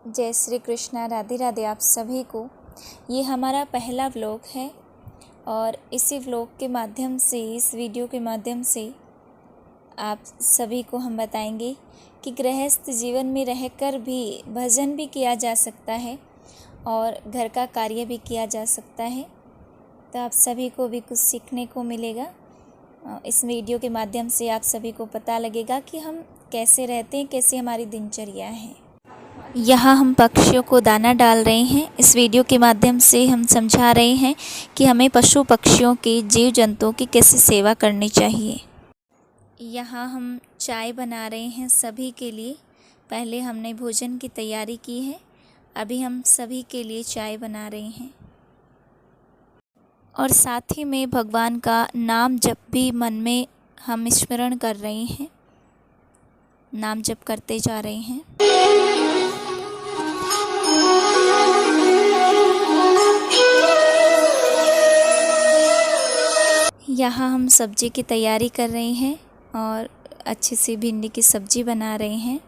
जय श्री कृष्णा, राधे राधे आप सभी को। ये हमारा पहला व्लॉग है और इसी व्लॉग के माध्यम से, इस वीडियो के माध्यम से आप सभी को हम बताएंगे कि गृहस्थ जीवन में रहकर भी भजन भी किया जा सकता है और घर का कार्य भी किया जा सकता है। तो आप सभी को भी कुछ सीखने को मिलेगा। इस वीडियो के माध्यम से आप सभी को पता लगेगा कि हम कैसे रहते हैं, कैसे हमारी दिनचर्या है। यहाँ हम पक्षियों को दाना डाल रहे हैं। इस वीडियो के माध्यम से हम समझा रहे हैं कि हमें पशु पक्षियों की, जीव जंतुओं की कैसे सेवा करनी चाहिए। यहाँ हम चाय बना रहे हैं सभी के लिए। पहले हमने भोजन की तैयारी की है, अभी हम सभी के लिए चाय बना रहे हैं और साथ ही में भगवान का नाम जप भी मन में हम स्मरण कर रहे हैं, नाम जप करते जा रहे हैं। यहाँ हम सब्जी की तैयारी कर रहे हैं और अच्छी सी भिंडी की सब्ज़ी बना रहे हैं।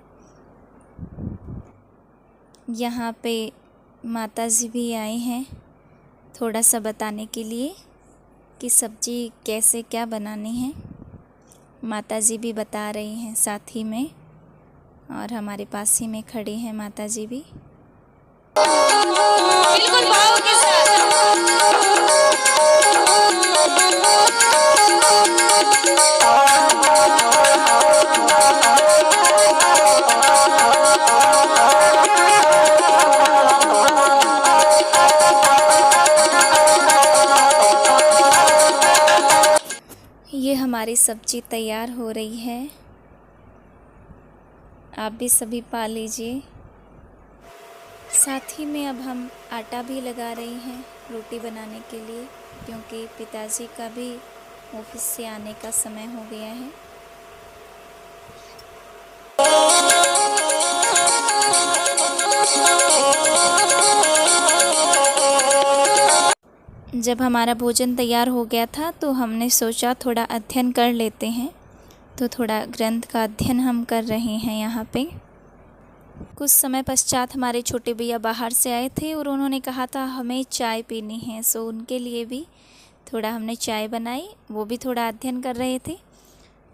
यहाँ पे माता जी भी आए हैं थोड़ा सा बताने के लिए कि सब्ज़ी कैसे क्या बनानी है। माता जी भी बता रही हैं साथ ही में, और हमारे पास ही में खड़ी हैं माता जी भी। बिल्कुल भाव के साथ। ये हमारी सब्जी तैयार हो रही है, आप भी सभी पा लीजिए। साथ ही में अब हम आटा भी लगा रहे हैं रोटी बनाने के लिए, क्योंकि पिताजी का भी ऑफिस से आने का समय हो गया है। जब हमारा भोजन तैयार हो गया था तो हमने सोचा थोड़ा अध्ययन कर लेते हैं, तो थोड़ा ग्रंथ का अध्ययन हम कर रहे हैं यहाँ पे। कुछ समय पश्चात हमारे छोटे भैया बाहर से आए थे और उन्होंने कहा था हमें चाय पीनी है, सो उनके लिए भी थोड़ा हमने चाय बनाई। वो भी थोड़ा अध्ययन कर रहे थे।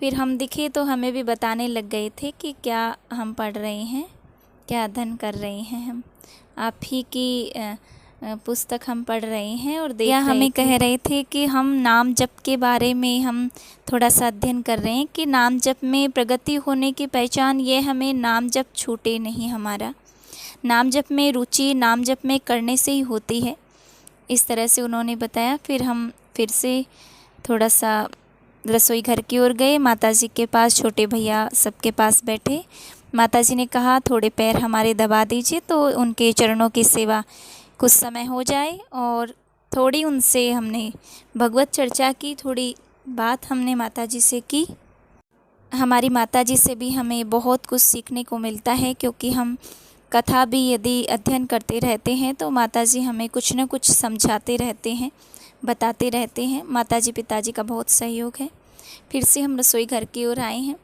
फिर हम दिखे तो हमें भी बताने लग गए थे कि क्या हम पढ़ रहे हैं, क्या अध्ययन कर रहे हैं। हम आप ही की पुस्तक हम पढ़ रहे हैं और देख हमें कह रहे थे कि हम नाम जप के बारे में हम थोड़ा सा अध्ययन कर रहे हैं कि नाम जप में प्रगति होने की पहचान ये हमें नाम जप छूटे नहीं। हमारा नाम जप में रुचि नाम जप में करने से ही होती है, इस तरह से उन्होंने बताया। फिर हम फिर से थोड़ा सा रसोई घर की ओर गए, माताजी के पास, छोटे भैया सबके पास बैठे। माताजी ने कहा थोड़े पैर हमारे दबा दीजिए, तो उनके चरणों की सेवा कुछ समय हो जाए। और थोड़ी उनसे हमने भगवत चर्चा की, थोड़ी बात हमने माताजी से की। हमारी माताजी से भी हमें बहुत कुछ सीखने को मिलता है, क्योंकि हम कथा भी यदि अध्ययन करते रहते हैं तो माताजी हमें कुछ न कुछ समझाते रहते हैं, बताते रहते हैं। माताजी पिताजी का बहुत सहयोग है। फिर से हम रसोई घर की ओर आए हैं।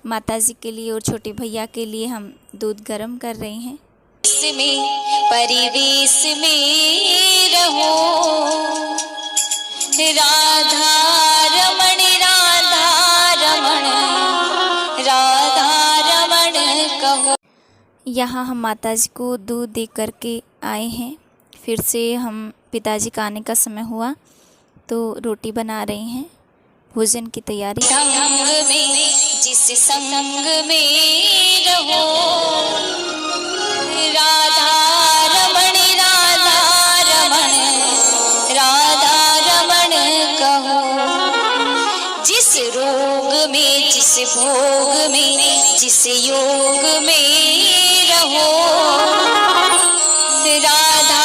माताजी के लिए और छोटे भैया के लिए हम दूध गर्म कर रहे हैं। परिवेश में रहो राधा रमण, राधा रमण, राधा रमण कहो। यहाँ हम माताजी को दूध दे करके आए हैं। फिर से हम पिताजी का आने का समय हुआ तो रोटी बना रहे हैं, भोजन की तैयारी। संग में जिस संग में रहो राधा रमण, राधा रमण, राधा रमण कहो। जिस रोग में, जिस भोग में, जिस योग में रहो राधा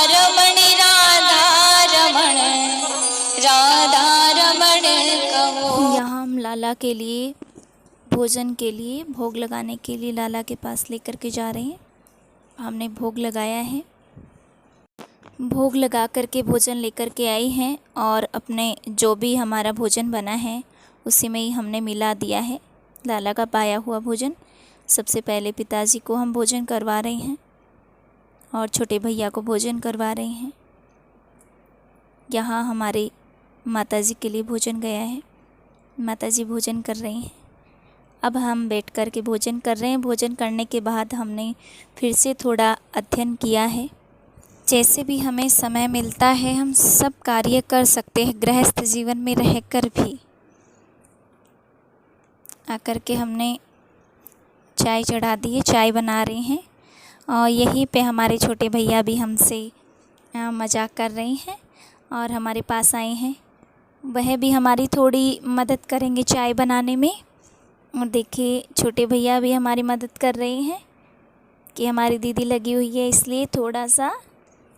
रमण, राधा रमण, राधा रमण कहो। यहाँ हम लाला के लिए, भोजन के लिए, भोग लगाने के लिए लाला के पास लेकर के जा रहे हैं। हमने भोग लगाया है, भोग लगा करके भोजन लेकर के आई हैं और अपने जो भी हमारा भोजन बना है उसी में ही हमने मिला दिया है, लाला का पाया हुआ भोजन। सबसे पहले पिताजी को हम भोजन करवा रहे हैं। और छोटे भैया को भोजन करवा रहे हैं। यहाँ हमारे माताजी के लिए भोजन गया है, माताजी भोजन कर रही हैं। अब हम बैठ कर के भोजन कर रहे हैं। भोजन करने के बाद हमने फिर से थोड़ा अध्ययन किया है। जैसे भी हमें समय मिलता है हम सब कार्य कर सकते हैं, गृहस्थ जीवन में रहकर भी। आकर के हमने चाय चढ़ा दी है, चाय बना रहे हैं और यहीं पे हमारे छोटे भैया भी हमसे मजाक कर रहे हैं और हमारे पास आए हैं। वह भी हमारी थोड़ी मदद करेंगे चाय बनाने में। और देखिए छोटे भैया भी हमारी मदद कर रहे हैं कि हमारी दीदी लगी हुई है, इसलिए थोड़ा सा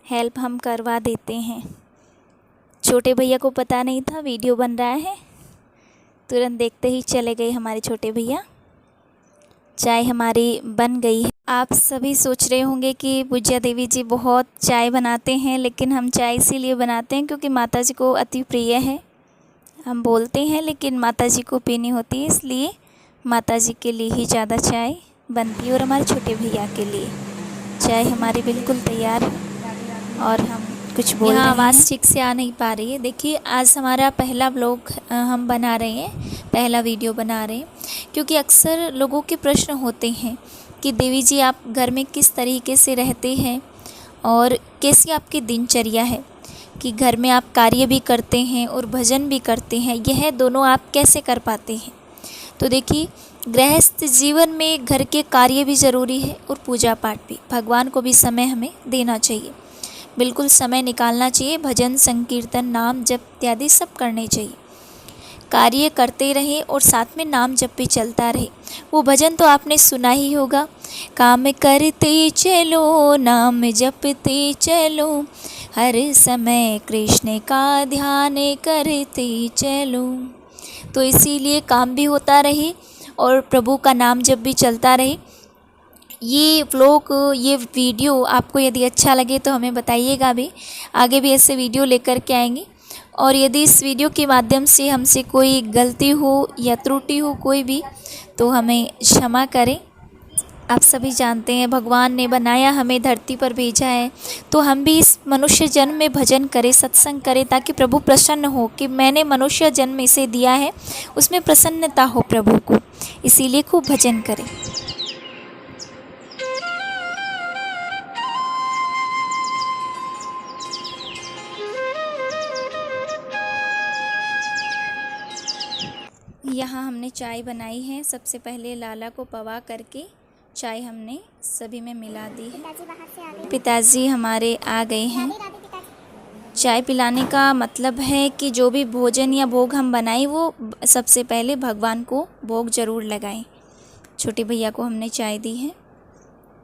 हेल्प हम करवा देते हैं। छोटे भैया को पता नहीं था वीडियो बन रहा है, तुरंत देखते ही चले गए हमारे छोटे भैया। चाय हमारी बन गई है। आप सभी सोच रहे होंगे कि पूज्या देवी जी बहुत चाय बनाते हैं, लेकिन हम चाय इसीलिए बनाते हैं क्योंकि माता जी को अति प्रिय है। हम बोलते हैं लेकिन माता जी को पीनी होती है, इसलिए माता जी के लिए ही ज़्यादा चाय बनती है और हमारे छोटे भैया के लिए। चाय हमारी बिल्कुल तैयार है और हम कुछ बोल रहे हैं। आवाज़ ठीक से आ नहीं पा रही है। देखिए आज हमारा पहला व्लॉग हम बना रहे हैं, पहला वीडियो बना रहे हैं, क्योंकि अक्सर लोगों के प्रश्न होते हैं कि देवी जी आप घर में किस तरीके से रहते हैं और कैसी आपकी दिनचर्या है, कि घर में आप कार्य भी करते हैं और भजन भी करते हैं, यह दोनों आप कैसे कर पाते हैं। तो देखिए गृहस्थ जीवन में घर के कार्य भी ज़रूरी है और पूजा पाठ भी। भगवान को भी समय हमें देना चाहिए, बिल्कुल समय निकालना चाहिए। भजन संकीर्तन नाम जप इत्यादि सब करने चाहिए। कार्य करते रहें और साथ में नाम जप भी चलता रहे। वो भजन तो आपने सुना ही होगा, काम करते चलो नाम जपते चलो, हर समय कृष्ण का ध्यान करते चलो। तो इसीलिए काम भी होता रहे और प्रभु का नाम जप भी चलता रहे। ये व्लॉग, ये वीडियो आपको यदि अच्छा लगे तो हमें बताइएगा भी, आगे भी ऐसे वीडियो लेकर के आएंगे। और यदि इस वीडियो के माध्यम से हमसे कोई गलती हो या त्रुटि हो कोई भी, तो हमें क्षमा करें। आप सभी जानते हैं भगवान ने बनाया, हमें धरती पर भेजा है, तो हम भी इस मनुष्य जन्म में भजन करें, सत्संग करें, ताकि प्रभु प्रसन्न हो कि मैंने मनुष्य जन्म इसे दिया है, उसमें प्रसन्नता हो प्रभु को। इसीलिए खूब भजन करें। यहाँ हमने चाय बनाई है। सबसे पहले लाला को पवा करके चाय हमने सभी में मिला दी है। पिताजी हमारे आ गए हैं। चाय पिलाने का मतलब है कि जो भी भोजन या भोग हम बनाएं वो सबसे पहले भगवान को भोग ज़रूर लगाएं। छोटे भैया को हमने चाय दी है।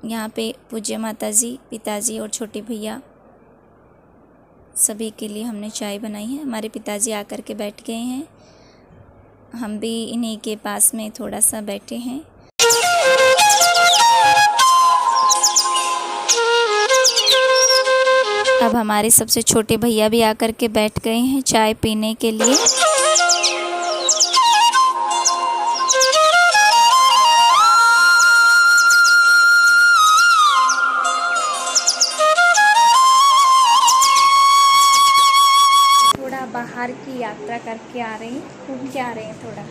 यहाँ पे पूज्य माताजी, पिताजी और छोटे भैया सभी के लिए हमने चाय बनाई है। हमारे पिताजी आकर के बैठ गए हैं, हम भी इन्हीं के पास में थोड़ा सा बैठे हैं। अब हमारे सबसे छोटे भैया भी आकर के बैठ गए हैं चाय पीने के लिए। थोड़ा बाहर की यात्रा करके आ रहे हैं, घूम के आ रहे हैं थोड़ा।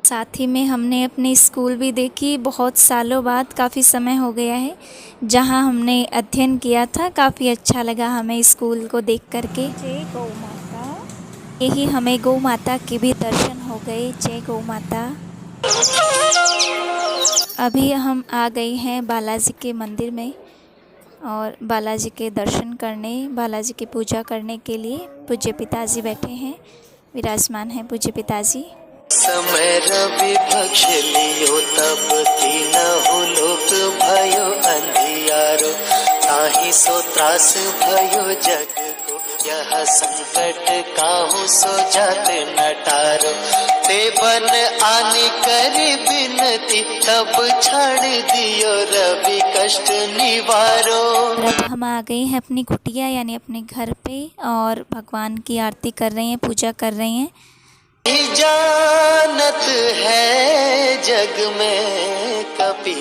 साथ ही में हमने अपनी स्कूल भी देखी, बहुत सालों बाद, काफ़ी समय हो गया है जहां हमने अध्ययन किया था। काफ़ी अच्छा लगा हमें स्कूल को देख करके। जय गौ माता। यही हमें गौ माता के भी दर्शन हो गए। जय गौ माता। अभी हम आ गए हैं बालाजी के मंदिर में और बालाजी के दर्शन करने, बालाजी की पूजा करने के लिए पूज्य पिताजी बैठे हैं, विराजमान हैं पूज्य पिताजी। समय रवि पक्ष लियो तब तीनहु लोक भयो अंधियारो, ताहि सो त्रास भयो जग को, यह संकट काहू सो जात न टारो। ते बन आनी करी बिनती, तब छाड़ दियो रवि कष्ट निवारो। अब हम आ गए हैं अपनी कुटिया यानी अपने घर पे और भगवान की आरती कर रहे हैं, पूजा कर रहे हैं। जानत है जग में कपि,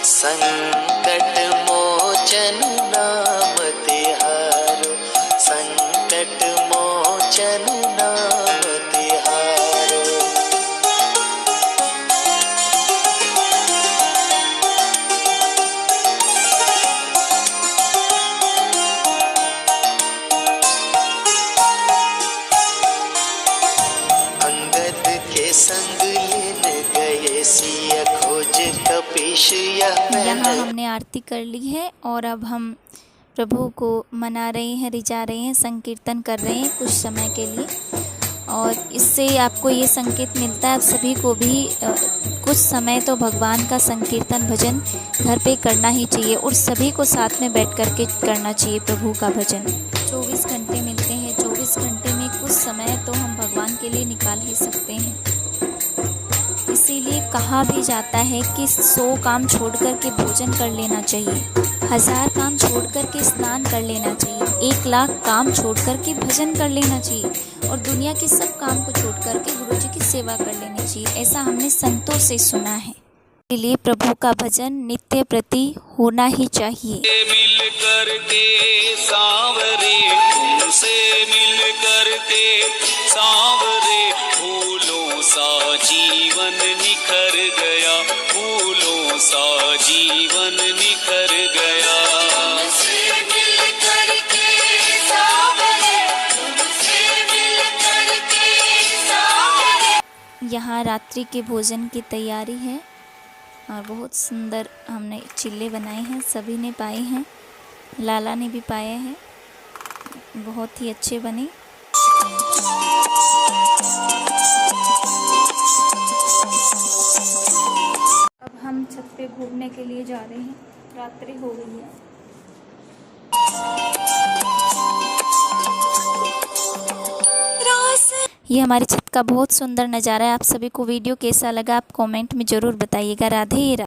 संकट मोचन नाम तिहारो, संकट मोचन नाम तिहारो। अंगद के संग लीन गए सिया खोज कपीश, यहाँ हमने आरती कर ली है और अब हम प्रभु को मना रहे हैं, रिझा रहे हैं, संकीर्तन कर रहे हैं कुछ समय के लिए। और इससे आपको ये संकेत मिलता है आप सभी को भी कुछ समय तो भगवान का संकीर्तन भजन घर पे करना ही चाहिए और सभी को साथ में बैठ कर के करना चाहिए प्रभु का भजन। 24 घंटे मिलते हैं, 24 घंटे में कुछ समय तो हम भगवान के लिए निकाल ही सकते हैं। इसीलिए कहा भी जाता है कि 100 काम छोड़ कर के भोजन कर लेना चाहिए, 1000 काम छोड़ कर के स्नान कर लेना चाहिए, 1 लाख काम छोड़ कर के भजन कर लेना चाहिए और दुनिया के सब काम को छोड़ कर के गुरु जी की सेवा कर लेनी चाहिए। ऐसा हमने संतों से सुना है। इसलिए प्रभु का भजन नित्य प्रति होना ही चाहिए। मिल करके सांवरे, तुमसे मिल करके सांवरे, फूलों सा जीवन निखर गया, फूलों सा जीवन निखर गया। तुमसे मिल करके सांवरे, तुमसे मिल करके सांवरे। यहाँ रात्रि के भोजन की तैयारी है और बहुत सुंदर हमने चिल्ले बनाए हैं, सभी ने पाए हैं, लाला ने भी पाए हैं, बहुत ही अच्छे बने। अब हम छत पे घूमने के लिए जा रहे हैं, रात्रि हो गई है। ये हमारी छत का बहुत सुंदर नज़ारा है। आप सभी को वीडियो कैसा लगा आप कमेंट में ज़रूर बताइएगा। राधे राधे।